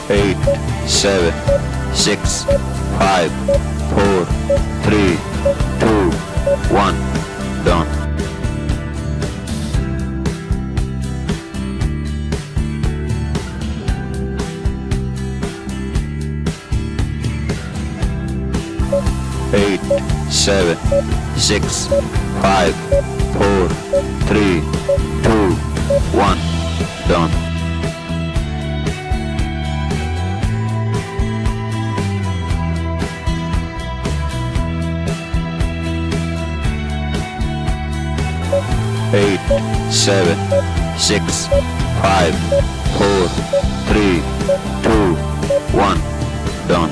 8, 7, 6, 5, 4, 3, 2, 1, done. Eight, 7, 6, 5, 4, 3, 2, 1, done. Eight, 7, 6, 5, 4, 3, 2, 1, done.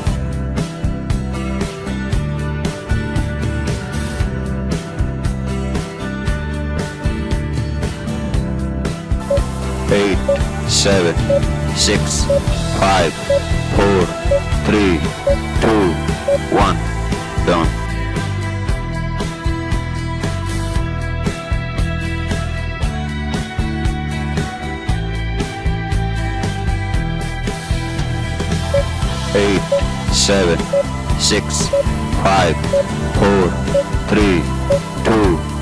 Eight, 7, 6, 5, 4, 3, 2, 1, done. Eight, 7, 6, 5, 4, 3, 2,